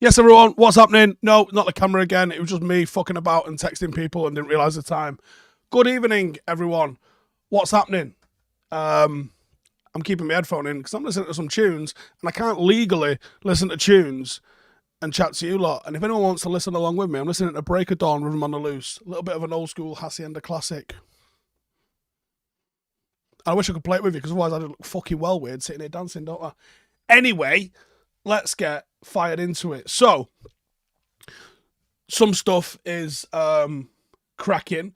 Yes, everyone, what's happening? No, not the camera again. It was just me fucking about and texting people and didn't realise the time. Good evening, everyone. What's happening? I'm keeping my headphone in because I'm listening to some tunes and I can't legally listen to tunes and chat to you lot. And if anyone wants to listen along with me, I'm listening to Break of Dawn, Rhythm on the Loose. A little bit of an old school Hacienda classic. I wish I could play it with you because otherwise I'd look fucking well weird sitting here dancing, don't I? Anyway, let's get fired into it. So, some stuff is cracking.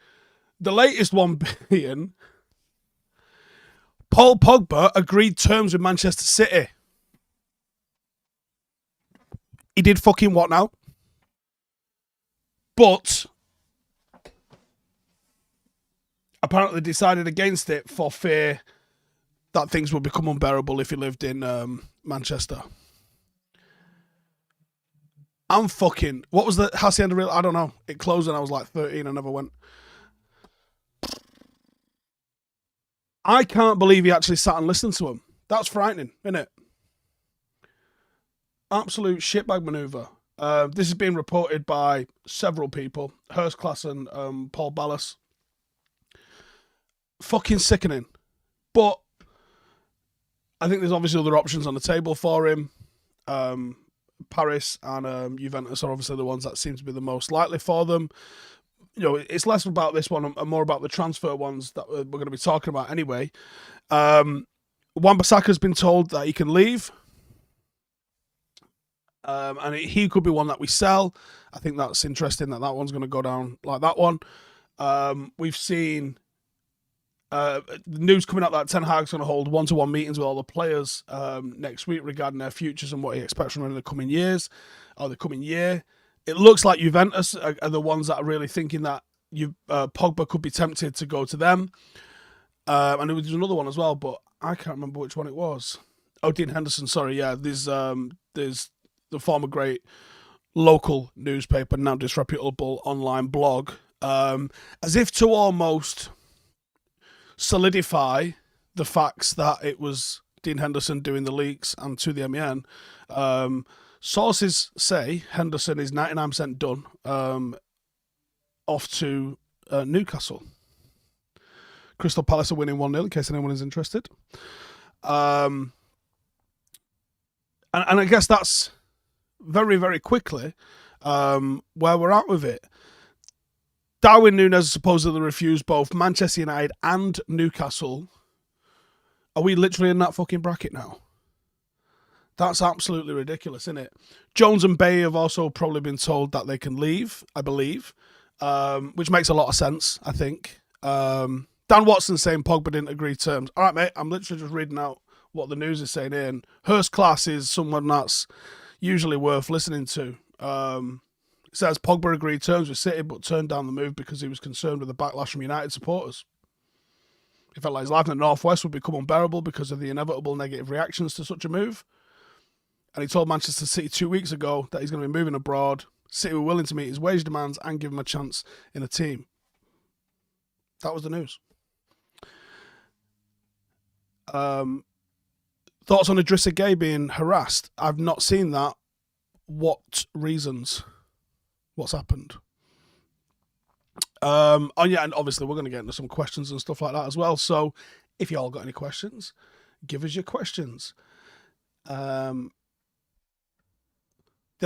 The latest one being Paul Pogba agreed terms with Manchester City. He did fucking what now? But apparently decided against it for fear that things would become unbearable if he lived in Manchester. I'm fucking... What was the Hacienda real? I don't know. It closed when I was like 13. I never went. I can't believe he actually sat and listened to him. That's frightening, isn't it? Absolute shitbag manoeuvre. This is being reported by several people. Hurst Class and Paul Ballas. Fucking sickening. But I think there's obviously other options on the table for him. Paris and Juventus are obviously the ones that seem to be the most likely for them. You know, it's less about this one and more about the transfer ones that we're going to be talking about anyway. Wan-Bissaka has been told that he can leave. And he could be one that we sell. I think that's interesting that one's going to go down like that one. We've seen the news coming out that Ten Hag's going to hold one-to-one meetings with all the players next week regarding their futures and what he expects from them in the coming years or the coming year. It looks like Juventus are the ones that are really thinking that Pogba could be tempted to go to them. And there was another one as well, but I can't remember which one it was. Oh, Dean Henderson, sorry, yeah. There's the former great local newspaper, now disreputable online blog, as if to almost solidify the facts that it was Dean Henderson doing the leaks and to the MEN. Sources say Henderson is 99% done, off to Newcastle. Crystal Palace are winning 1-0 in case anyone is interested. And I guess that's very, very quickly where we're at with it. Darwin Núñez supposedly refused both Manchester United and Newcastle. Are we literally in that fucking bracket now? That's absolutely ridiculous, isn't it? Jones and Bay have also probably been told that they can leave, I believe, which makes a lot of sense, I think. Dan Watson saying Pogba didn't agree terms. All right, mate, I'm literally just reading out what the news is saying here. And Hurst Class is someone that's usually worth listening to. It says Pogba agreed terms with City but turned down the move because he was concerned with the backlash from United supporters. He felt like his life in the Northwest would become unbearable because of the inevitable negative reactions to such a move. And he told Manchester City 2 weeks ago that he's going to be moving abroad. City were willing to meet his wage demands and give him a chance in a team. That was the news. Thoughts on Idrissa Gueye being harassed? I've not seen that. What reasons? What's happened? Oh yeah, and obviously we're going to get into some questions and stuff like that as well. So if you all got any questions, give us your questions. Did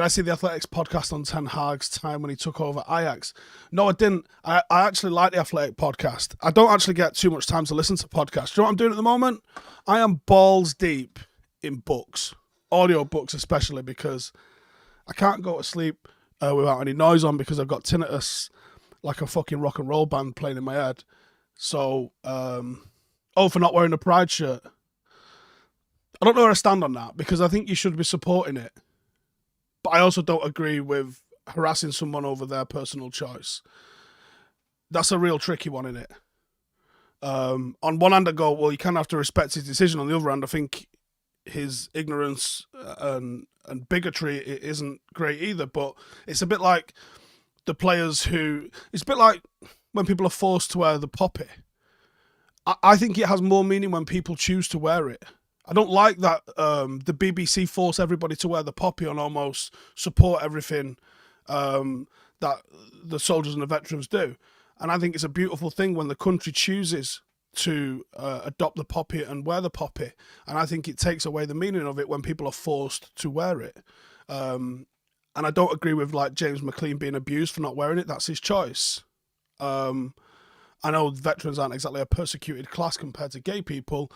I see the Athletics podcast on Ten Hag's time when he took over Ajax? No, I didn't. I actually like the Athletic podcast. I don't actually get too much time to listen to podcasts. Do you know what I'm doing at the moment? I am balls deep in books, audio books especially, because I can't go to sleep without any noise on because I've got tinnitus like a fucking rock and roll band playing in my head. So, for not wearing a Pride shirt. I don't know where I stand on that because I think you should be supporting it. But I also don't agree with harassing someone over their personal choice. That's a real tricky one, isn't it? On one hand, I go, well, you kind of have to respect his decision. On the other hand, I think his ignorance and bigotry isn't great either. But it's a bit like the players who... It's a bit like when people are forced to wear the poppy I think it has more meaning when people choose to wear it. I don't like that the BBC force everybody to wear the poppy and almost support everything that the soldiers and the veterans do. And I think it's a beautiful thing when the country chooses to adopt the poppy and wear the poppy. And I think it takes away the meaning of it when people are forced to wear it. And I don't agree with like James McLean being abused for not wearing it. That's his choice. I know veterans aren't exactly a persecuted class compared to gay people,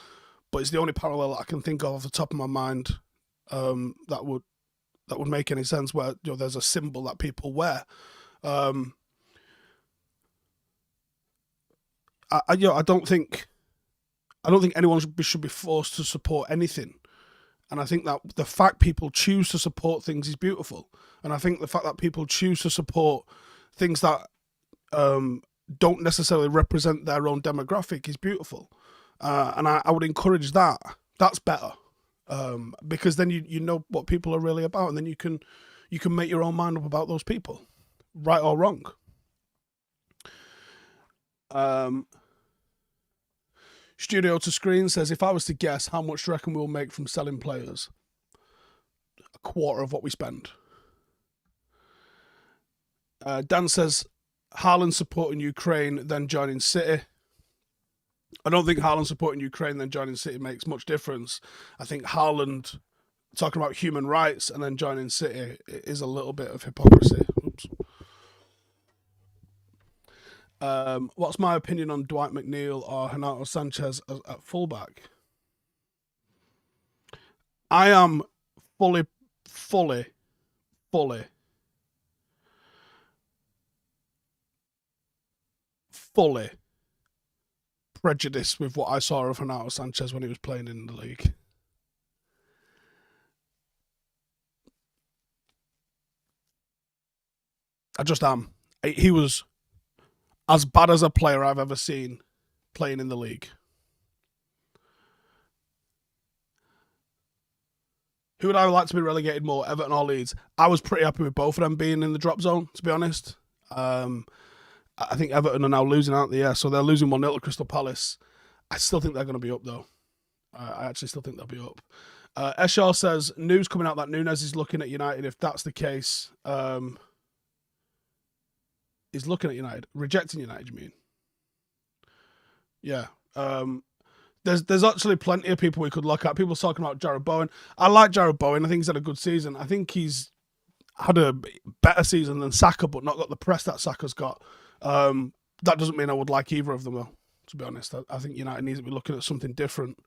but it's the only parallel that I can think of off the top of my mind that would make any sense. Where there's a symbol that people wear. I don't think anyone should be forced to support anything, and I think that the fact people choose to support things is beautiful, and I think the fact that people choose to support things that don't necessarily represent their own demographic is beautiful, and I would encourage that. That's better, because then you know what people are really about, and then you can make your own mind up about those people, right or wrong. Studio to Screen says, if I was to guess, how much do you reckon we'll make from selling players? A quarter of what we spend. Dan says, Haaland supporting Ukraine, then joining City. I don't think Haaland supporting Ukraine, then joining City makes much difference. I think Haaland talking about human rights and then joining City is a little bit of hypocrisy. Oops. What's my opinion on Dwight McNeil or Renato Sanchez at fullback? I am fully prejudiced with what I saw of Renato Sanchez when he was playing in the league. I just am. He was as bad as a player I've ever seen playing in the league. Who would I like to be relegated more, Everton or Leeds? I was pretty happy with both of them being in the drop zone, to be honest. I think Everton are now losing, aren't they? Yeah, so they're losing 1-0 to Crystal Palace. I still think they're going to be up, though. I actually still think they'll be up. Eshaw says, news coming out that Nunes is looking at United. If that's the case... He's looking at United. Rejecting United, you mean? Yeah. There's actually plenty of people we could look at. People talking about Jarrod Bowen. I like Jarrod Bowen. I think he's had a good season. I think he's had a better season than Saka, but not got the press that Saka's got. That doesn't mean I would like either of them, though, to be honest. I think United needs to be looking at something different.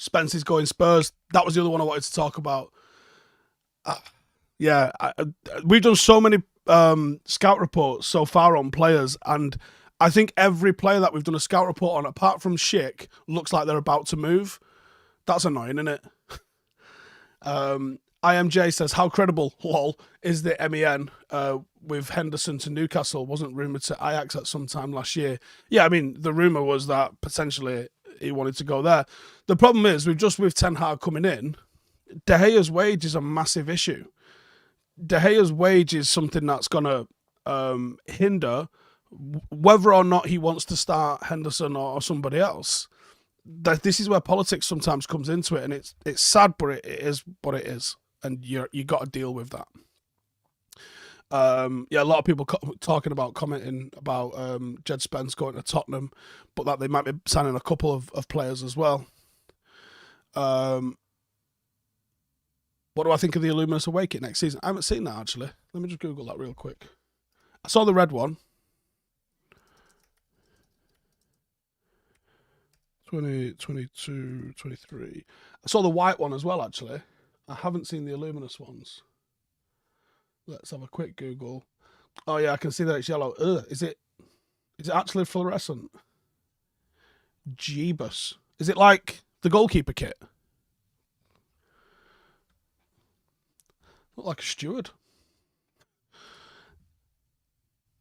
Spence is going Spurs. That was the other one I wanted to talk about. We've done so many scout reports so far on players, and I think every player that we've done a scout report on, apart from Schick, looks like they're about to move. That's annoying, isn't it? IMJ says, how credible, lol, is the MEN with Henderson to Newcastle? Wasn't rumoured to Ajax at some time last year. Yeah, I mean, the rumour was that potentially he wanted to go there. The problem is, with Ten Hag coming in, De Gea's wage is a massive issue. De Gea's wage is something that's going to hinder whether or not he wants to start Henderson or somebody else. This is where politics sometimes comes into it, and it's sad, but it is what it is, and you got to deal with that. A lot of people commenting about Jed Spence going to Tottenham, but that they might be signing a couple of players as well. What do I think of the Illuminous Awakening next season? I haven't seen that, actually. Let me just Google that real quick. I saw the red one. 2022, 23. I saw the white one as well, actually. I haven't seen the Illuminous ones. Let's have a quick Google. Oh, yeah, I can see that it's yellow. Ugh, is it actually fluorescent? Jeebus. Is it like the goalkeeper kit? Look like a steward.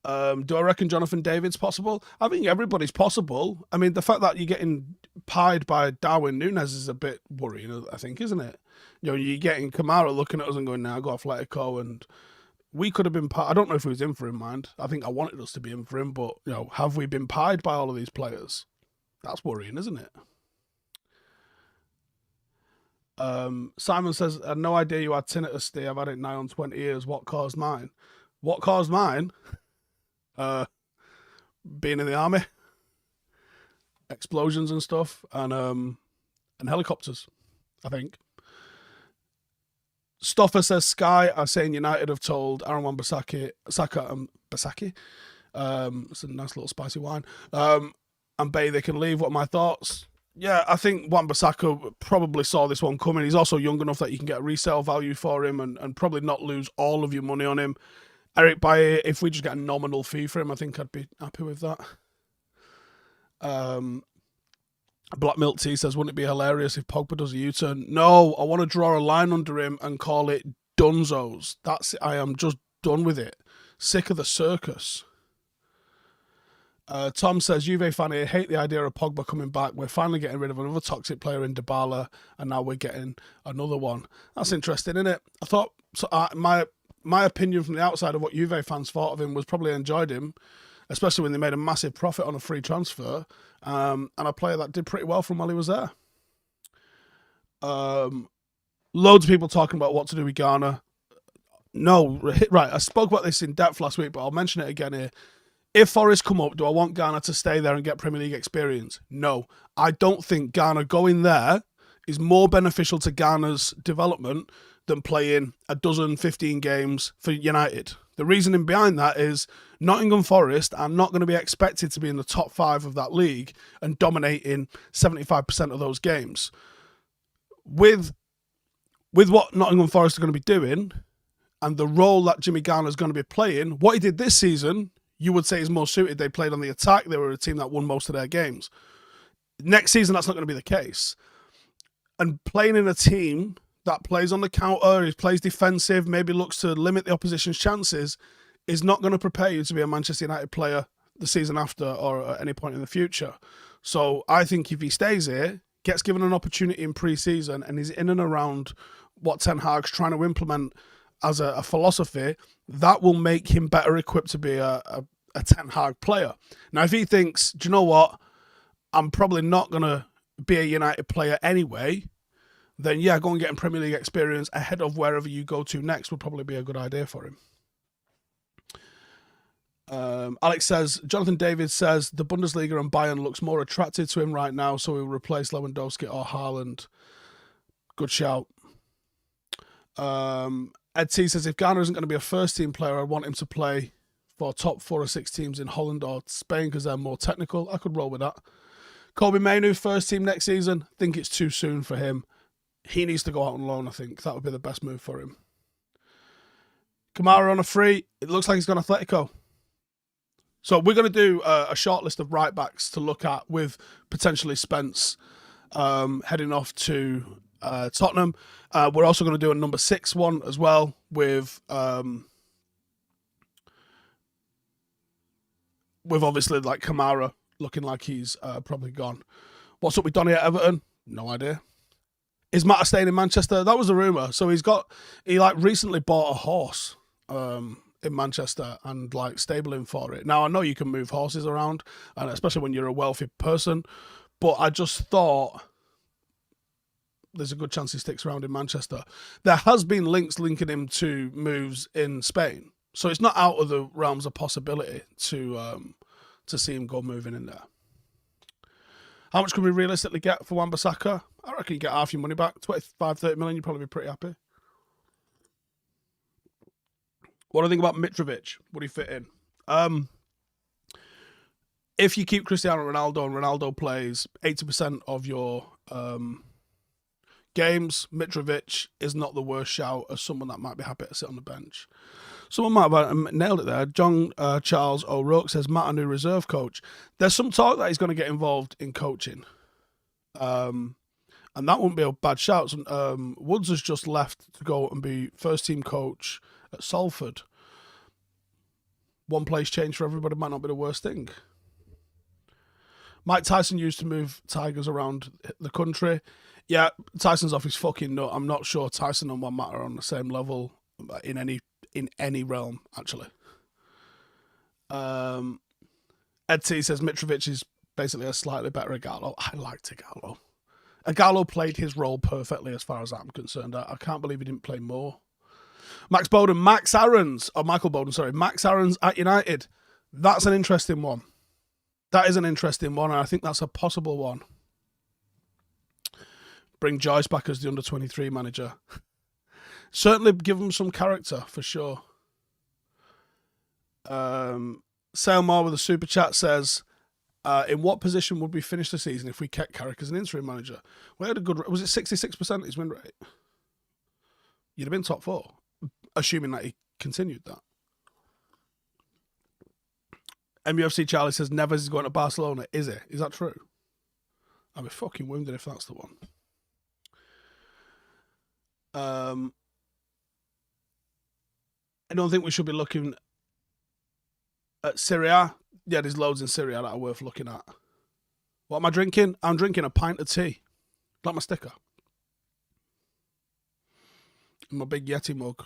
Do I reckon Jonathan David's possible? I think everybody's possible. I mean, the fact that you're getting pied by Darwin Núñez is a bit worrying, I think, isn't it? You know, you're getting Kamara looking at us and going, "Now go Atletico," and we could have been. I don't know if he was in for him, mind. I think I wanted us to be in for him, but you know, have we been pied by all of these players? That's worrying, isn't it? Simon says, I had no idea you had tinnitus, Steve. I've had it now on 20 years. What caused mine? What caused mine? Being in the army, explosions and stuff, and helicopters, I think. Stoffer says Sky are saying United have told Aaron Wan-Bissaka, Basaki, it's a nice little spicy wine, and Bay they can leave. What are my thoughts? Yeah, I think Wan-Bissaka probably saw this one coming. He's also young enough that you can get a resale value for him and probably not lose all of your money on him. Erik, if we just get a nominal fee for him, I think I'd be happy with that. Black Milk Tea says, wouldn't it be hilarious if Pogba does a U-turn? No, I want to draw a line under him and call it Dunzos. That's it. I am just done with it. Sick of the circus. Tom says, Juve fan, I hate the idea of Pogba coming back. We're finally getting rid of another toxic player in Dybala, and now we're getting another one. That's interesting, isn't it? I thought, my opinion from the outside of what Juve fans thought of him was probably enjoyed him, especially when they made a massive profit on a free transfer, and a player that did pretty well from while he was there. Loads of people talking about what to do with Ghana. No, right, I spoke about this in depth last week, but I'll mention it again here. If Forest come up, do I want Ghana to stay there and get Premier League experience? No. I don't think Ghana going there is more beneficial to Ghana's development than playing 15 games for United. The reasoning behind that is Nottingham Forest are not going to be expected to be in the top 5 of that league and dominating 75% of those games. With what Nottingham Forest are going to be doing and the role that Jimmy Garner is going to be playing, what he did this season, you would say is more suited. They played on the attack. They were a team that won most of their games. Next season, that's not going to be the case. And playing in a team that plays on the counter, plays defensive, maybe looks to limit the opposition's chances, is not going to prepare you to be a Manchester United player the season after or at any point in the future. So I think if he stays here, gets given an opportunity in pre-season and is in and around what Ten Hag's trying to implement as a philosophy, that will make him better equipped to be a Ten Hag player. Now, if he thinks, do you know what, I'm probably not going to be a United player anyway, then yeah, go and get him Premier League experience ahead of wherever you go to next would probably be a good idea for him. Alex says, Jonathan David says, the Bundesliga and Bayern looks more attractive to him right now, so he'll replace Lewandowski or Haaland. Good shout. Ed T says, if Garner isn't going to be a first-team player, I want him to play for top 4 or 6 teams in Holland or Spain because they're more technical. I could roll with that. Kobe Mainu, first team next season. I think it's too soon for him. He needs to go out on loan, I think. That would be the best move for him. Kamara on a free. It looks like he's gone Atletico. So we're going to do a short list of right-backs to look at with potentially Spence heading off to Tottenham. We're also going to do a number 6 one as well with obviously like Kamara looking like he's probably gone. What's up with Donny at Everton? No idea. Is Matt staying in Manchester? That was a rumour. So he recently bought a horse in Manchester and like stabling for it. Now I know you can move horses around, and especially when you're a wealthy person, but I just thought there's a good chance he sticks around in Manchester. There has been links linking him to moves in Spain, so it's not out of the realms of possibility to see him go moving in there. How much can we realistically get for Wan-Bissaka? I reckon you get half your money back. 25-30 million, you'd probably be pretty happy. What do I think about Mitrovic? Would he fit in? If you keep Cristiano Ronaldo and Ronaldo plays 80% of your games, Mitrovic is not the worst shout as someone that might be happy to sit on the bench. Someone might have nailed it there. John Charles O'Rourke says, Matt, a new reserve coach. There's some talk that he's going to get involved in coaching. And that wouldn't be a bad shout. Woods has just left to go and be first-team coach at Salford. One place change for everybody might not be the worst thing. Mike Tyson used to move tigers around the country. Yeah, Tyson's off his fucking nut. I'm not sure Tyson and Juan Mata are on the same level in any realm, actually. Ed T says Mitrovic is basically a slightly better Ighalo. I liked Ighalo. Ighalo played his role perfectly as far as I'm concerned. I can't believe he didn't play more. Max Aaron's, Max Aaron's at United. That's an interesting one. That is an interesting one, and I think that's a possible one. Bring Joyce back as the under-23 manager. Certainly give him some character, for sure. Sailmore with a super chat says, in what position would we finish the season if we kept Carrick as an interim manager? We had a good... Was it 66% his win rate? You'd have been top 4, assuming that he continued that. MUFC Charlie says Neves is going to Barcelona. Is it? Is that true? I'd be fucking wounded if that's the one. I don't think we should be looking at Serie A. Yeah, there's loads in Serie A that are worth looking at. What am I drinking? I'm drinking a pint of tea. Like my sticker. In my big Yeti mug.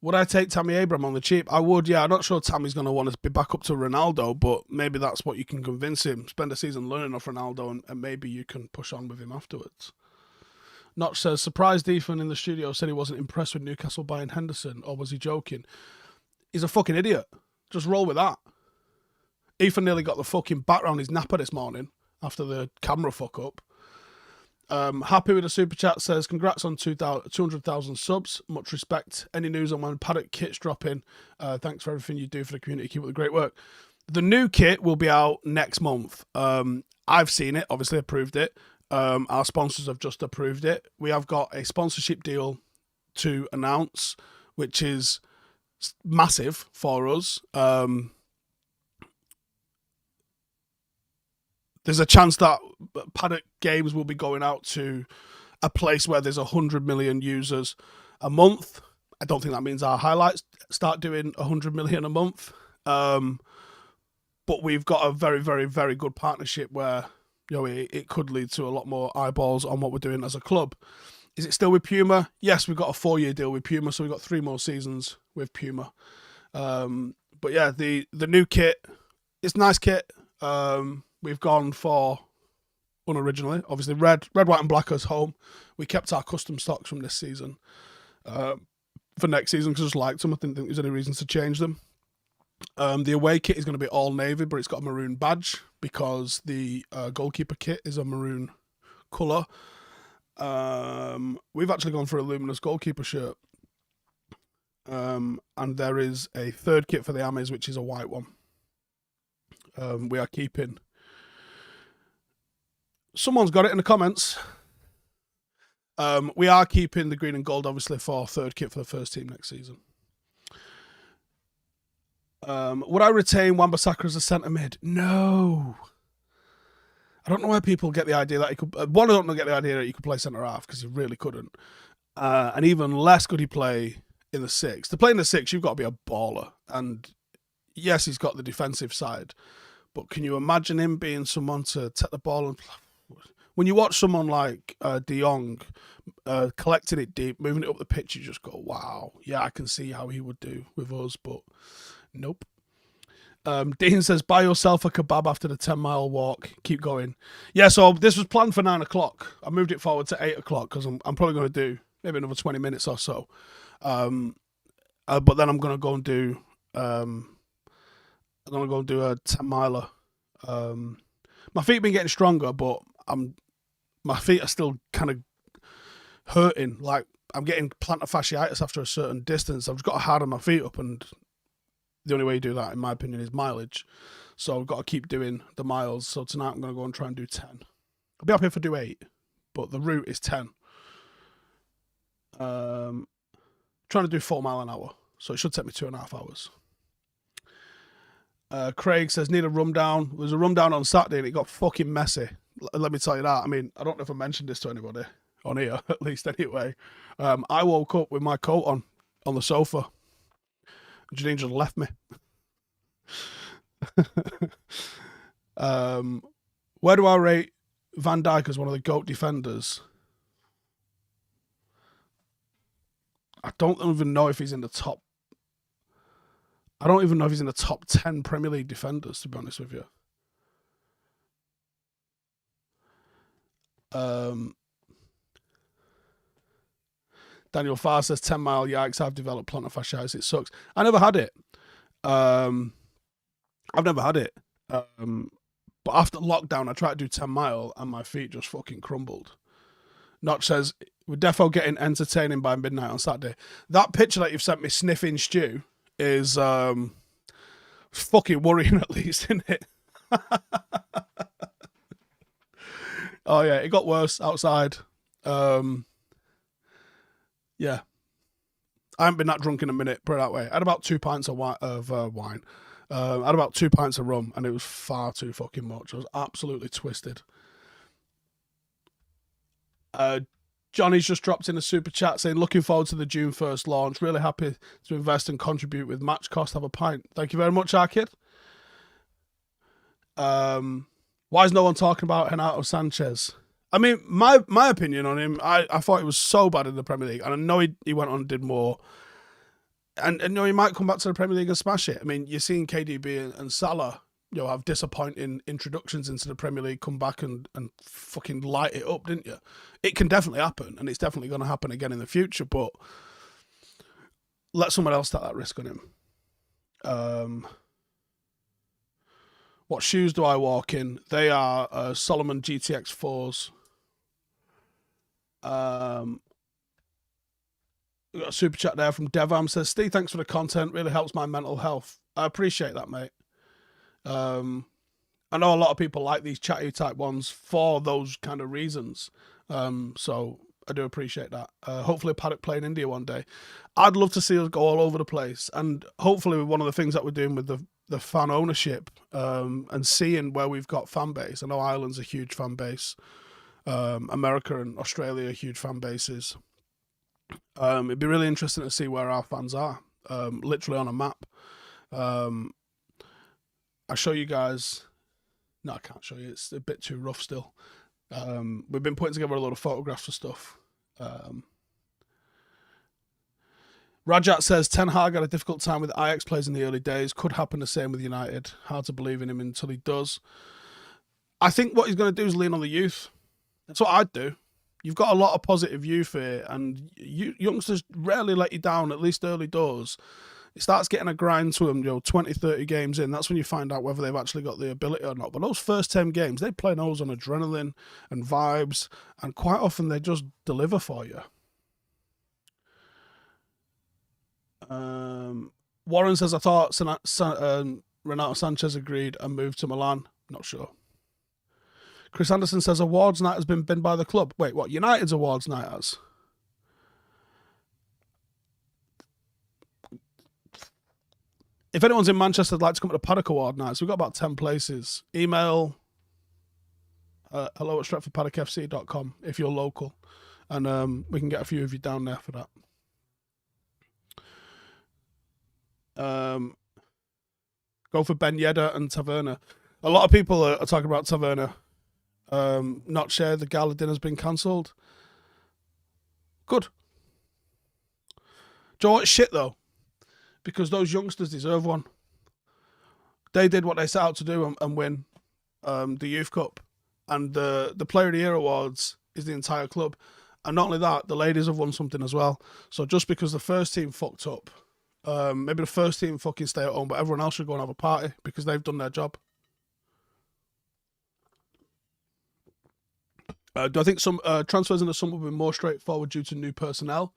Would I take Tammy Abraham on the cheap? I would, yeah. I'm not sure Tammy's going to want to be back up to Ronaldo, but maybe that's what you can convince him. Spend a season learning off Ronaldo, and maybe you can push on with him afterwards. Notch says, surprised Ethan in the studio said he wasn't impressed with Newcastle buying Henderson, or was he joking? He's a fucking idiot. Just roll with that. Ethan nearly got the fucking bat round his napper this morning after the camera fuck up. Happy with the super chat says, congrats on 200,000 subs. Much respect. Any news on when Paddock kit's dropping? Thanks for everything you do for the community. Keep up the great work. The new kit will be out next month. I've seen it, obviously approved it. Our sponsors have just approved it. We have got a sponsorship deal to announce, which is massive for us. There's a chance that Paddock games will be going out to a place where there's 100 million users a month. I don't think that means our highlights start doing 100 million a month. But we've got a very, very, very good partnership where, you know, it could lead to a lot more eyeballs on what we're doing as a club. Is it still with Puma? Yes, we've got a 4-year deal with Puma, so we've got 3 more seasons with Puma. But yeah, the new kit, it's a nice kit. We've gone for, unoriginally, obviously red, white and black as home. We kept our custom stocks from this season for next season because I just liked them. I didn't think there's any reasons to change them. The away kit is going to be all navy, but it's got a maroon badge because the goalkeeper kit is a maroon colour. We've actually gone for a luminous goalkeeper shirt. And there is a third kit for the Amis, which is a white one. We are keeping... Someone's got it in the comments. We are keeping the green and gold, obviously, for third kit for the first team next season. Would I retain Wan-Bissaka as a centre mid? No. I don't know where people get the idea that he could... One, I don't get the idea that he could play centre half because he really couldn't. And even less could he play in the 6. To play in the 6, you've got to be a baller. And yes, he's got the defensive side. But can you imagine him being someone to take the ball and... When you watch someone like De Jong collecting it deep, moving it up the pitch, you just go, wow, yeah, I can see how he would do with us, but nope. Dean says, buy yourself a kebab after the 10-mile walk. Keep going. Yeah, so this was planned for 9 o'clock. I moved it forward to 8 o'clock because I'm probably going to do maybe another 20 minutes or so. But then I'm going to go and do a 10-miler. My feet have been getting stronger, but my feet are still kind of hurting. Like, I'm getting plantar fasciitis after a certain distance. I've just got to harden my feet up, and the only way you do that, in my opinion, is mileage. So I've got to keep doing the miles. So tonight I'm going to go and try and do 10. I'll be happy if I do 8, but the route is 10. Trying to do 4 mile an hour, so it should take me 2.5 hours. Craig says, need a rum down. There was a rum down on Saturday and it got fucking messy. Let me tell you that. I mean, I don't know if I mentioned this to anybody on here, at least anyway. I woke up with my coat on the sofa. Janine just left me. Where do I rate Van Dijk as one of the GOAT defenders? I don't even know if he's in the top. I don't even know if he's in the top 10 Premier League defenders, to be honest with you. Daniel Farr says 10 mile yikes. I've developed plantar fasciitis. It sucks. I never had it. I've never had it. But after lockdown, I tried to do 10 mile and my feet just fucking crumbled. Notch says, we're defo getting entertaining by midnight on Saturday. That picture that you've sent me sniffing stew is fucking worrying, at least, isn't it? Oh, yeah, it got worse outside. Yeah. I haven't been that drunk in a minute, put it that way. I had about 2 pints of wine. I had about 2 pints of rum, and it was far too fucking much. I was absolutely twisted. Johnny's just dropped in a super chat saying, looking forward to the June 1st launch. Really happy to invest and contribute with match cost. Have a pint. Thank you very much, our kid. Why is no one talking about Renato Sanchez? I mean, my opinion on him, I thought he was so bad in the Premier League. And I know he went on and did more. And you know, he might come back to the Premier League and smash it. I mean, you're seeing KDB and Salah, you know, have disappointing introductions into the Premier League, come back and fucking light it up, didn't you? It can definitely happen, and it's definitely going to happen again in the future, but let someone else take that risk on him. What shoes do I walk in? They are Solomon GTX 4s. We got a super chat there from Devam. Says, Steve, thanks for the content. Really helps my mental health. I appreciate that, mate. I know a lot of people like these chatty type ones for those kind of reasons. So I do appreciate that. Hopefully Paddock play in India one day. I'd love to see us go all over the place. And hopefully one of the things that we're doing with the fan ownership and seeing where we've got fan base. I know Ireland's a huge fan base. America and Australia are huge fan bases. It'd be really interesting to see where our fans are, literally on a map. I'll show you guys. No, I can't show you. It's a bit too rough still. We've been putting together a lot of photographs of stuff. Rajat says, Ten Hag had a difficult time with Ajax players in the early days. Could happen the same with United. Hard to believe in him until he does. I think what he's going to do is lean on the youth. That's what I'd do. You've got a lot of positive youth here, and youngsters rarely let you down, at least early doors. It starts getting a grind to them, 20, 30 games in. That's when you find out whether they've actually got the ability or not. But those first 10 games, they play those on adrenaline and vibes, and quite often they just deliver for you. Warren says, I thought Renato Sanchez agreed and moved to Milan. Not sure. Chris Anderson says, awards night has been binned by the club. Wait, what? United's awards night has? If anyone's in Manchester, I'd like to come to the Paddock Award nights. We've got about 10 places. Email hello@stratfordpaddockfc.com if you're local. And we can get a few of you down there for that. Go for Ben Yedder and Taverna. A lot of people are talking about Taverna. Not sure the gala dinner's been cancelled. Good. Do you know what's shit though? Because those youngsters deserve one. They did what they set out to do and win the Youth Cup. And the Player of the Year awards is the entire club. And not only that, the ladies have won something as well. So just because the first team fucked up, maybe the first team fucking stay at home, but everyone else should go and have a party because they've done their job. Do I think some transfers in the summer will be more straightforward due to new personnel?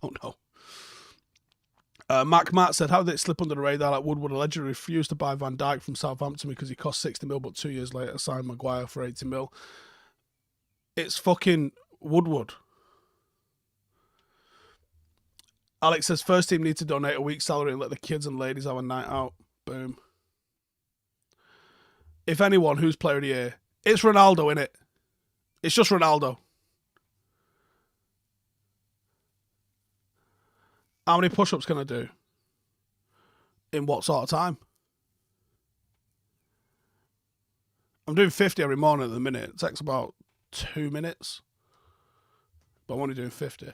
Don't know. Matt said, how did it slip under the radar like Woodward allegedly refused to buy Van Dijk from Southampton because he cost 60 mil, but 2 years later signed Maguire for 80 mil? It's fucking Woodward. Alex says, first team need to donate a week's salary and let the kids and ladies have a night out. Boom. If anyone, who's Player of the Year? It's Ronaldo, innit? It's just Ronaldo. How many push-ups can I do? In what sort of time? I'm doing 50 every morning at the minute. It takes about 2 minutes. But I'm only doing 50.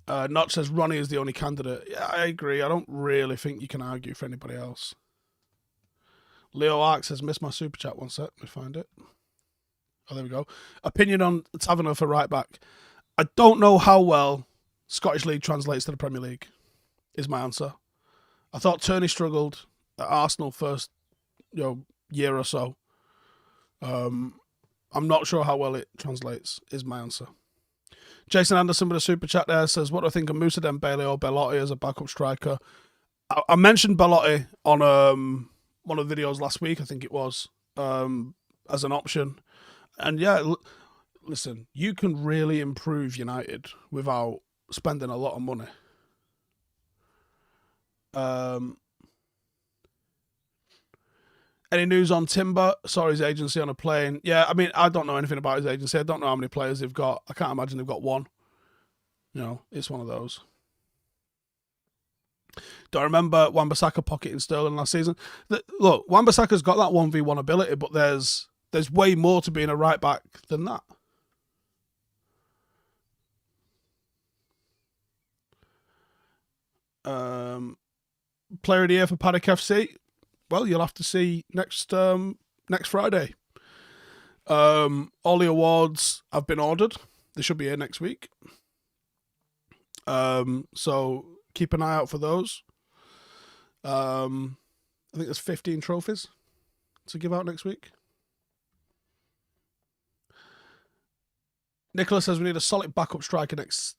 Notch says Ronnie is the only candidate. Yeah, I agree. I don't really think you can argue for anybody else. Leo Ark says, missed my super chat. One sec. Let me find it. Oh, there we go. Opinion on Taverner for right back. I don't know how well Scottish League translates to the Premier League, is my answer. I thought Turney struggled at Arsenal first year or so. I'm not sure how well it translates, is my answer. Jason Anderson with a super chat there says, what do I think of Moussa Dembele or Belotti as a backup striker? I mentioned Belotti on one of the videos last week, I think it was, as an option. And yeah, listen, you can really improve United without spending a lot of money. Any news on Timber? Saw his agency on a plane. Yeah, I mean, I don't know anything about his agency. I don't know how many players they've got. I can't imagine they've got one. It's one of those. Don't remember Wan-Bissaka pocketing Sterling last season. Look, Wan-Bissaka's got that 1v1 ability, but there's way more to being a right back than that. Player of the year for Paddock FC. Well, you'll have to see next Friday. All the awards have been ordered. They should be here next week. So keep an eye out for those. I think there's 15 trophies to give out next week. Nicholas says we need a solid backup striker this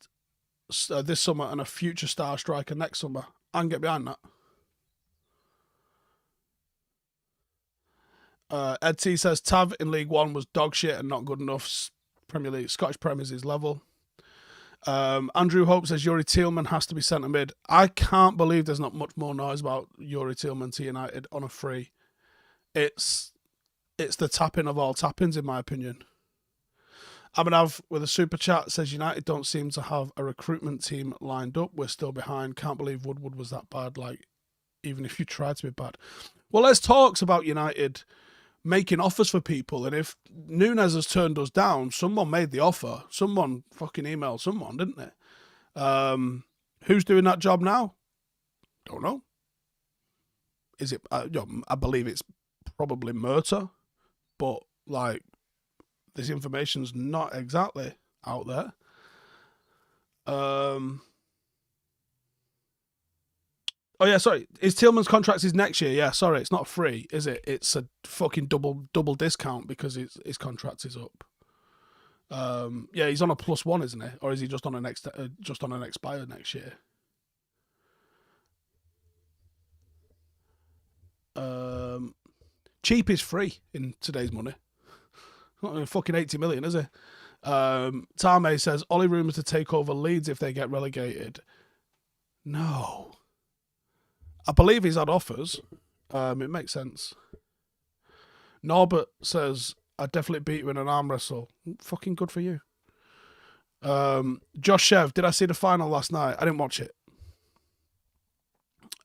summer and a future star striker next summer. I can get behind that. Ed T says Tav in League One was dog shit and not good enough. Premier League, Scottish Premier is his level. Andrew Hope says Yuri Tillman has to be centre mid. I can't believe there's not much more noise about Yuri Tillman to United on a free. It's the tapping of all tappings, in my opinion. Abhinav with a super chat says United don't seem to have a recruitment team lined up. We're still behind. Can't believe Woodward was that bad. Like, even if you tried to be bad. Well, there's talks about United making offers for people, and if Nunes has turned us down, someone made the offer. Someone fucking emailed someone, didn't they? Who's doing that job now? Don't know. Is it? I believe it's probably Murta, but like, this information's not exactly out there. Oh yeah, sorry. Is Tillman's contract is next year? Yeah, sorry, it's not free, is it? It's a fucking double discount because his contract is up. Yeah, he's on a +1, isn't he? Or is he just on an expire next year? Cheap is free in today's money. Not even fucking 80 million, is it? Tame says Ollie rumours to take over Leeds if they get relegated. No. I believe he's had offers. It makes sense. Norbert says, I'd definitely beat you in an arm wrestle. Fucking good for you. Josh Shev, did I see the final last night? I didn't watch it.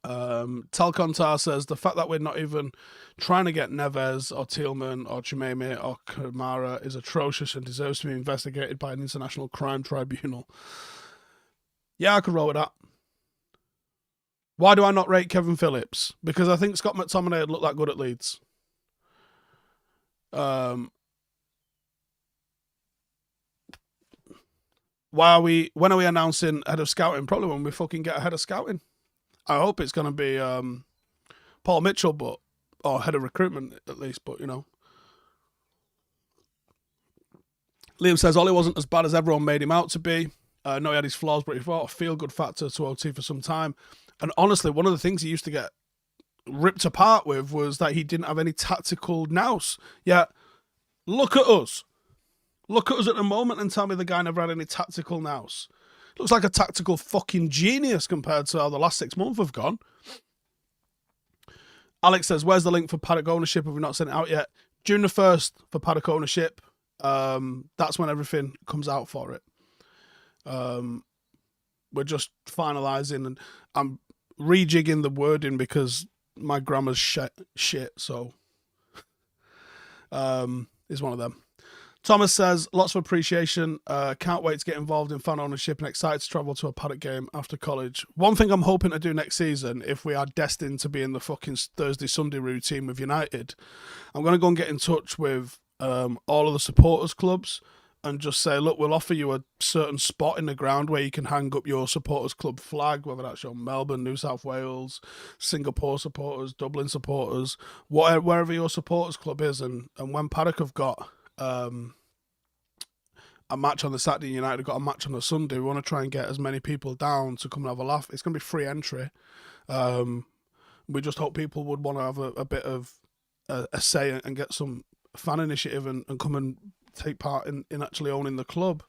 Talcontar says, the fact that we're not even trying to get Neves or Tillman or Chimeme or Kamara is atrocious and deserves to be investigated by an international crime tribunal. Yeah, I could roll with that. Why do I not rate Kevin Phillips? Because I think Scott McTominay had looked that good at Leeds. When are we announcing head of scouting? Probably when we fucking get a head of scouting. I hope it's going to be Paul Mitchell, or head of recruitment at least, but you know. Liam says Ollie wasn't as bad as everyone made him out to be. No, he had his flaws, but he thought a feel-good factor to OT for some time. And honestly, one of the things he used to get ripped apart with was that he didn't have any tactical nous. Yeah, look at us. Look at us at the moment and tell me the guy never had any tactical nous. Looks like a tactical fucking genius compared to how the last 6 months have gone. Alex says, where's the link for Paddock ownership? Have we not sent it out yet? June the 1st for Paddock ownership. That's when everything comes out for it. we're just finalising, and I'm rejigging the wording because my grammar's shit. So it's one of them. Thomas says, lots of appreciation. Can't wait to get involved in fan ownership and excited to travel to a Paddock game after college. One thing I'm hoping to do next season, if we are destined to be in the fucking Thursday, Sunday routine with United, I'm going to go and get in touch with all of the supporters clubs and just say, look, we'll offer you a certain spot in the ground where you can hang up your supporters club flag, whether that's your Melbourne, New South Wales, Singapore supporters, Dublin supporters, wherever your supporters club is. And when Paddock have got a match on the Saturday, United have got a match on the Sunday, we want to try and get as many people down to come and have a laugh. It's going to be free entry. We just hope people would want to have a bit of a say and get some fan initiative and come and take part in actually owning the club.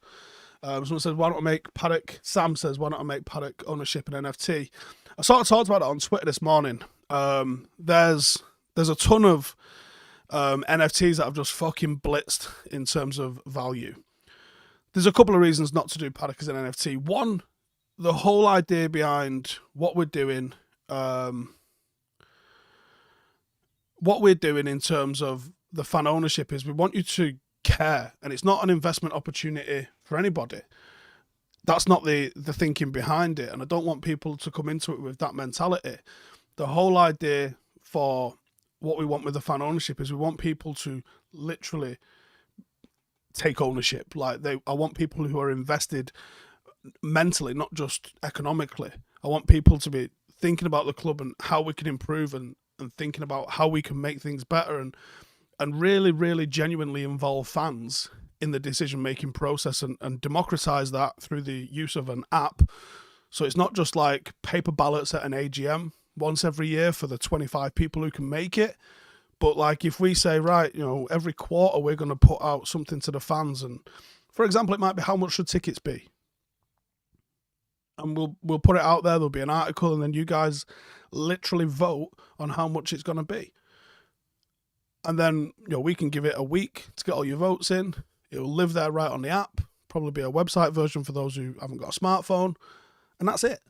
Someone says, why don't I make Paddock? Sam says, why don't I make Paddock ownership an NFT? I sort of talked about it on Twitter this morning. There's a ton of NFTs that have just fucking blitzed in terms of value. There's a couple of reasons not to do Paddock as an NFT. One, the whole idea behind what we're doing in terms of the fan ownership is we want you to care, and it's not an investment opportunity for anybody. That's not the thinking behind it, and I don't want people to come into it with that mentality. The whole idea for what we want with the fan ownership is we want people to literally take ownership. I want people who are invested mentally, not just economically. I want people to be thinking about the club and how we can improve and thinking about how we can make things better and really, really genuinely involve fans in the decision-making process and democratise that through the use of an app. So it's not just like paper ballots at an AGM once every year for the 25 people who can make it. But like if we say, right, every quarter we're going to put out something to the fans, and for example, it might be how much should tickets be? And we'll put it out there, there'll be an article, and then you guys literally vote on how much it's going to be. And then, we can give it a week to get all your votes in. It will live there right on the app. Probably be a website version for those who haven't got a smartphone. And that's it.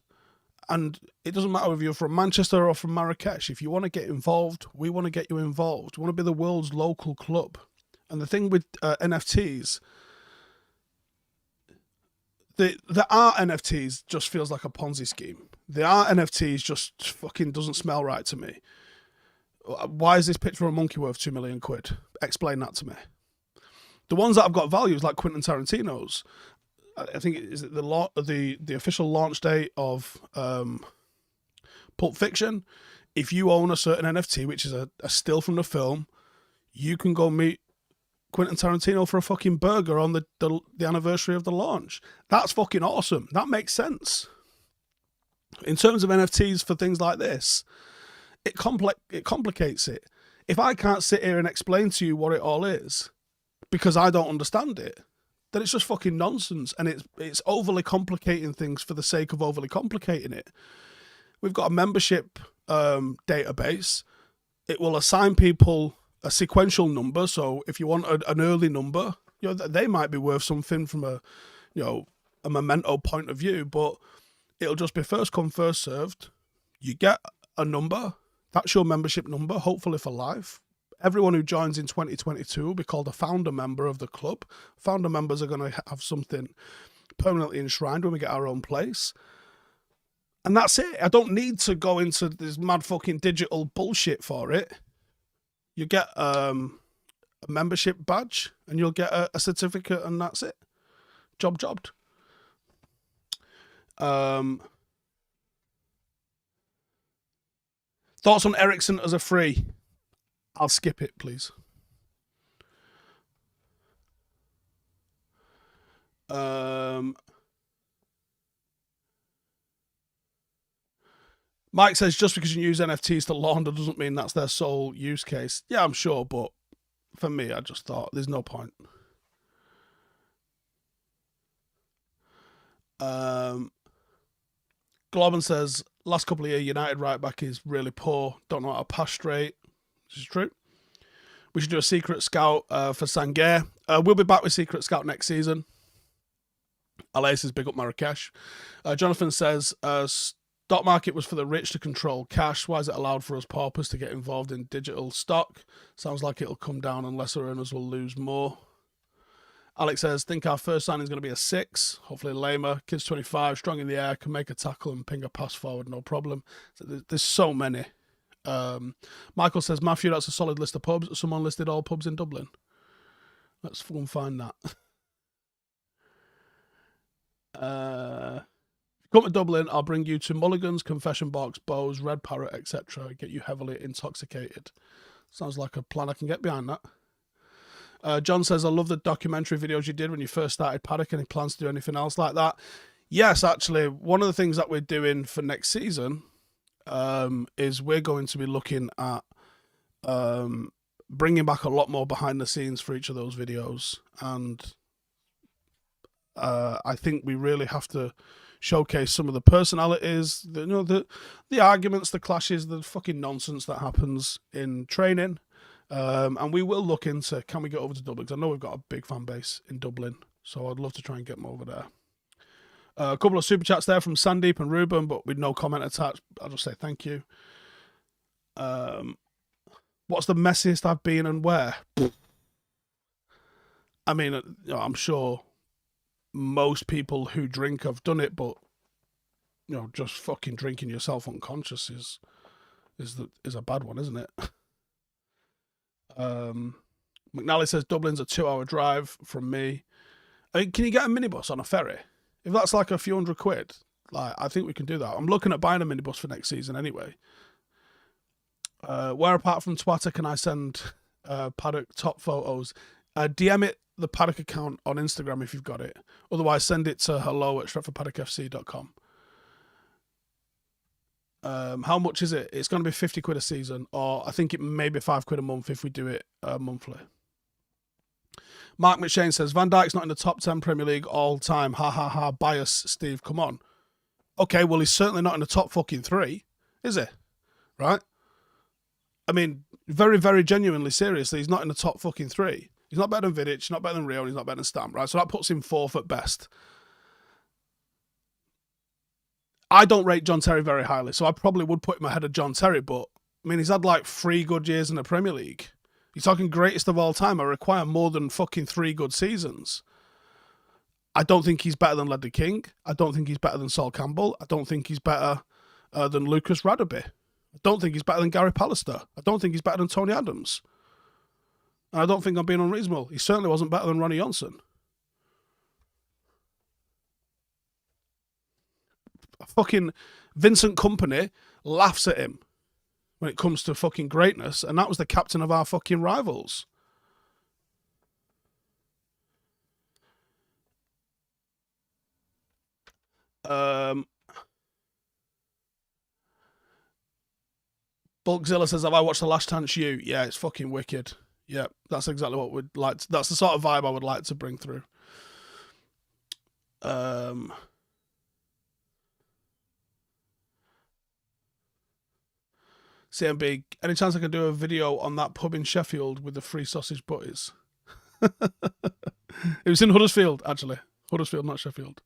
And it doesn't matter if you're from Manchester or from Marrakesh. If you want to get involved, we want to get you involved. We want to be the world's local club. And the thing with NFTs, the art NFTs just feels like a Ponzi scheme. The art NFTs just fucking doesn't smell right to me. Why is this picture of a monkey worth £2 million? Explain that to me. The ones that have got values, like Quentin Tarantino's, I think is it the official launch date of Pulp Fiction. If you own a certain NFT, which is a still from the film, you can go meet Quentin Tarantino for a fucking burger on the anniversary of the launch. That's fucking awesome. That makes sense. In terms of NFTs for things like this, it complicates it. If I can't sit here and explain to you what it all is because I don't understand it, then it's just fucking nonsense, and it's overly complicating things for the sake of overly complicating it. We've got a membership database. It will assign people a sequential number, so if you want an early number, they might be worth something from a memento point of view, but it'll just be first come, first served. You get a number. That's your membership number, hopefully for life. Everyone who joins in 2022 will be called a founder member of the club. Founder members are going to have something permanently enshrined when we get our own place. And that's it. I don't need to go into this mad fucking digital bullshit for it. You get a membership badge and you'll get a certificate, and that's it. Jobbed. Thoughts on Eriksen as a free? I'll skip it, please. Mike says, just because you use NFTs to launder doesn't mean that's their sole use case. Yeah, I'm sure, but for me, I just thought there's no point. Globin says, last couple of years, United right back is really poor. Don't know how to pass straight. This is true. We should do a secret scout for Sangaré. We'll be back with secret scout next season. Alay says, big up Marrakesh. Jonathan says, stock market was for the rich to control cash. Why is it allowed for us paupers to get involved in digital stock? Sounds like it'll come down and lesser earners will lose more. Alex says, think our first signing is going to be a 6. Hopefully lamer. Kid's 25, strong in the air, can make a tackle and ping a pass forward, no problem. So there's so many. Michael says, Matthew, that's a solid list of pubs. Someone listed all pubs in Dublin. Let's go and find that. Come to Dublin, I'll bring you to Mulligan's, Confession Box, Bows, Red Parrot, etc. Get you heavily intoxicated. Sounds like a plan I can get behind that. John says, I love the documentary videos you did when you first started Paddock. Any plans to do anything else like that? Yes, actually, one of the things that we're doing for next season is we're going to be looking at bringing back a lot more behind the scenes for each of those videos. And I think we really have to showcase some of the personalities, the arguments, the clashes, the fucking nonsense that happens in training. And we will look into, can we get over to Dublin? Because I know we've got a big fan base in Dublin, so I'd love to try and get them over there. A couple of super chats there from Sandeep and Ruben, but with no comment attached. I'll just say thank you. What's the messiest I've been and where? I mean, I'm sure most people who drink have done it, but just fucking drinking yourself unconscious is a bad one, isn't it? McNally says Dublin's a 2-hour drive from me. I mean, can you get a minibus on a ferry? If that's like a few £100, I think we can do that. I'm looking at buying a minibus for next season anyway. Where apart from Twitter can I send Paddock top photos? DM it the Paddock account on Instagram if you've got it. Otherwise, send it to hello@stretfordpaddockfc.com. How much is it? It's going to be £50 a season, or I think it may be £5 a month if we do it monthly. Mark McShane says, Van Dijk's not in the top 10 Premier League all time. Ha ha ha, bias, Steve, come on. Okay, well, he's certainly not in the top fucking 3, is he? Right? I mean, very, very genuinely, seriously, he's not in the top fucking 3. He's not better than Vidic, not better than Rio, and he's not better than Stamp, right? So that puts him 4th at best. I don't rate John Terry very highly, so I probably would put him ahead of John Terry, but, I mean, he's had like 3 good years in the Premier League. You're talking greatest of all time. I require more than fucking 3 good seasons. I don't think he's better than Ledley King. I don't think he's better than Sol Campbell. I don't think he's better than Lucas Radaby. I don't think he's better than Gary Pallister. I don't think he's better than Tony Adams. And I don't think I'm being unreasonable. He certainly wasn't better than Ronnie Johnson. Fucking Vincent Kompany laughs at him when it comes to fucking greatness, and that was the captain of our fucking rivals. Bulkzilla says, have I watched The Last Chance U? Yeah, it's fucking wicked. Yeah, that's exactly what we'd like to, that's the sort of vibe I would like to bring through. CMB, any chance I can do a video on that pub in Sheffield with the free sausage butties? It was in Huddersfield, actually. Huddersfield, not Sheffield.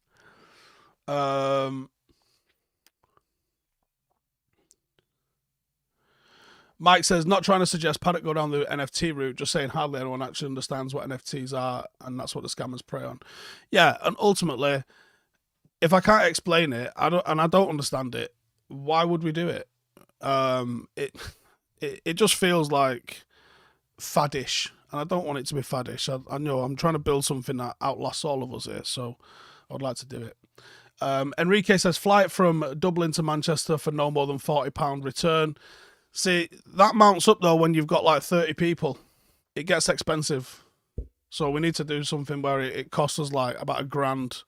Mike says, not trying to suggest Paddock go down the NFT route, just saying hardly anyone actually understands what NFTs are, and that's what the scammers prey on. Yeah, and ultimately, if I can't explain it, I don't understand it, why would we do it? It just feels like faddish, and I don't want it to be faddish. I know I'm trying to build something that outlasts all of us here, so I'd like to do it. Enrique says, flight from Dublin to Manchester for no more than £40 return. See, that mounts up though when you've got like 30 people. It gets expensive. So we need to do something where it costs us like about £1,000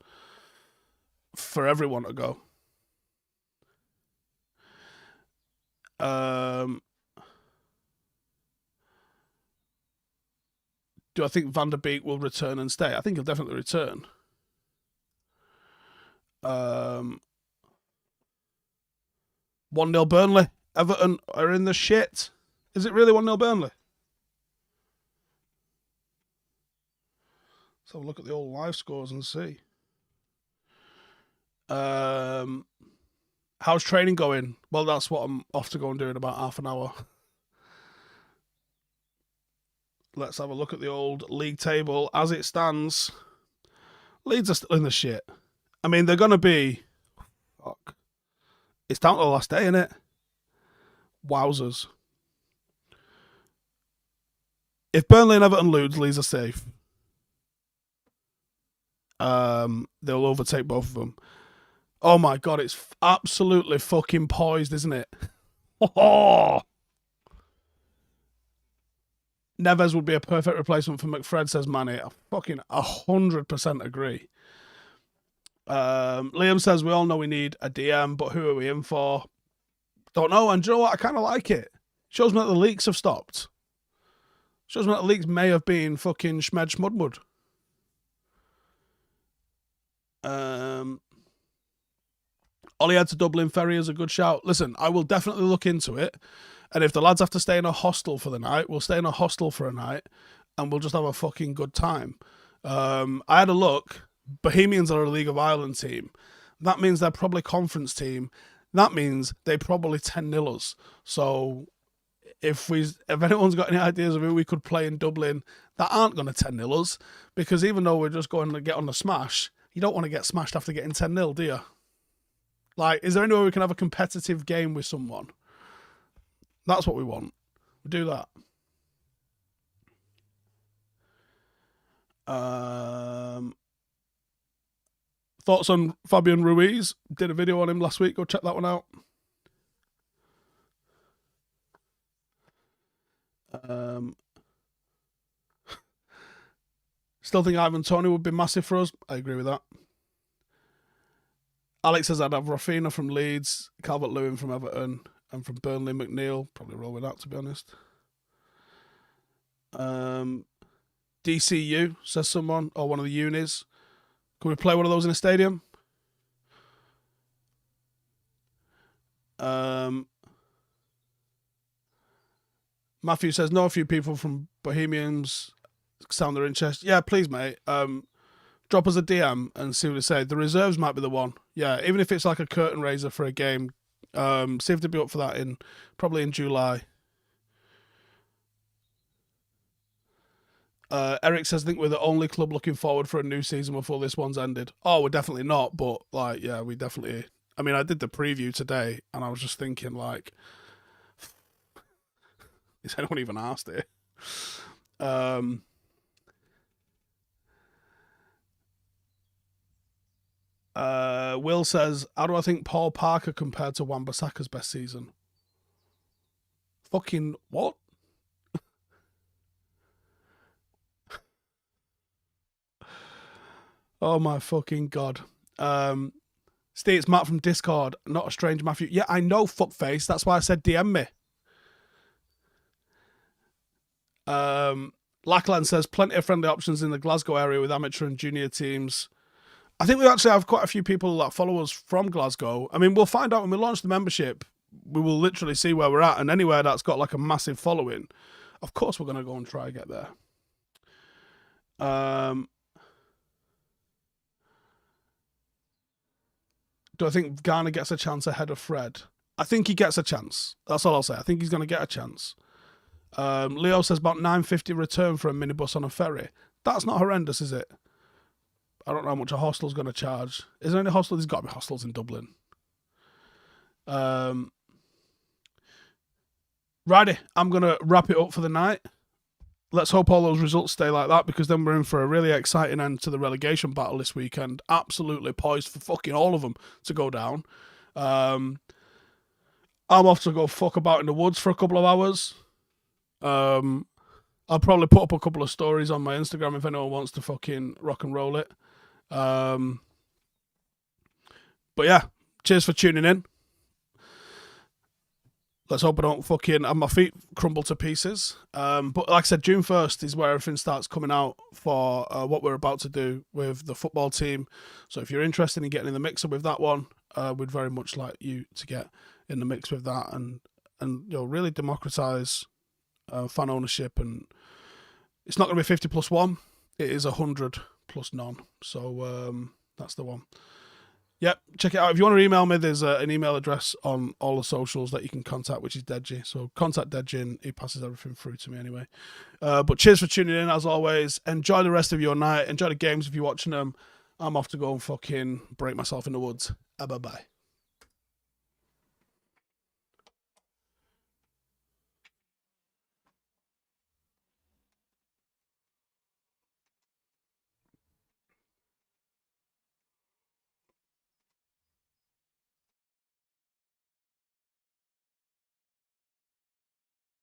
for everyone to go. Do I think Van der Beek will return and stay? I think he'll definitely return. 1-0 Burnley. Everton are in the shit. Is it really 1-0 Burnley? Let's have a look at the old live scores and see. Um, how's training going? Well, that's what I'm off to go and do in about half an hour. Let's have a look at the old league table as it stands. Leeds are still in the shit. I mean, they're gonna be. Fuck. It's down to the last day, isn't it? Wowzers. If Burnley and Everton lose, Leeds are safe. They'll overtake both of them. Oh my god, it's absolutely fucking poised, isn't it? Oh! Neves would be a perfect replacement for McFred, says Manny. I fucking 100% agree. Liam says, we all know we need a DM, but who are we in for? Don't know. And do you know what? I kind of like it. Shows me that the leaks have stopped. Shows me that the leaks may have been fucking Schmed Schmudmud. Ollie to Dublin Ferry is a good shout. Listen, I will definitely look into it. And if the lads have to stay in a hostel for the night, we'll stay in a hostel for a night and we'll just have a fucking good time. I had a look. Bohemians are a League of Ireland team. That means they're probably conference team. That means they probably 10-0 us. So if anyone's got any ideas of who we could play in Dublin that aren't going to 10-0 us, because even though we're just going to get on the smash, you don't want to get smashed after getting 10-0, do you? Like, is there any way we can have a competitive game with someone? That's what we want. We do that. Thoughts on Fabian Ruiz? Did a video on him last week. Go check that one out. Still think Ivan Toney would be massive for us. I agree with that. Alex says I'd have Rafinha from Leeds, Calvert-Lewin from Everton, and from Burnley, McNeil. Probably roll with that, to be honest. DCU, says someone, or one of the unis. Can we play one of those in a stadium? Matthew says, know a few people from Bohemians sound their interest. Yeah, please, mate. Drop us a DM and see what they say. The reserves might be the one. Yeah, even if it's like a curtain raiser for a game. See if they'd be up for that probably in July. Erik says, I think we're the only club looking forward for a new season before this one's ended. Oh, we're definitely not, but like, yeah, we definitely. I mean, I did the preview today, and I was just thinking, like, is anyone even asked it? Will says, how do I think Paul Parker compared to Wan-Bissaka's best season? Fucking what? Oh my fucking god. Steve, it's Matt from Discord, not a strange Matthew. Yeah, I know, fuckface. That's why I said DM me. Lackland says, plenty of friendly options in the Glasgow area with amateur and junior teams. I think we actually have quite a few people that follow us from Glasgow. I mean, we'll find out when we launch the membership. We will literally see where we're at, and anywhere that's got like a massive following, of course we're going to go and try and get there. Do I think Garner gets a chance ahead of Fred? I think he gets a chance. That's all I'll say. I think he's going to get a chance. Leo says about $9.50 return for a minibus on a ferry. That's not horrendous, is it? I don't know how much a hostel's going to charge. Is there any hostel? There's got to be hostels in Dublin. Righty, I'm going to wrap it up for the night. Let's hope all those results stay like that, because then we're in for a really exciting end to the relegation battle this weekend. Absolutely poised for fucking all of them to go down. I'm off to go fuck about in the woods for a couple of hours. I'll probably put up a couple of stories on my Instagram if anyone wants to fucking rock and roll it. But yeah, cheers for tuning in. Let's hope I don't fucking have my feet crumble to pieces. But like I said, June 1st is where everything starts coming out for what we're about to do with the football team. So if you're interested in getting in the mix with that one, we'd very much like you to get in the mix with that and really democratise fan ownership. And it's not going to be 50 plus 1. It is 100 plus none. So that's the one. Yep, check it out. If you want to email me, there's an email address on all the socials that you can contact, which is Deji. So contact Deji and he passes everything through to me anyway. But cheers for tuning in, as always. Enjoy the rest of your night. Enjoy the games if you're watching them. I'm off to go and fucking break myself in the woods. Bye-bye.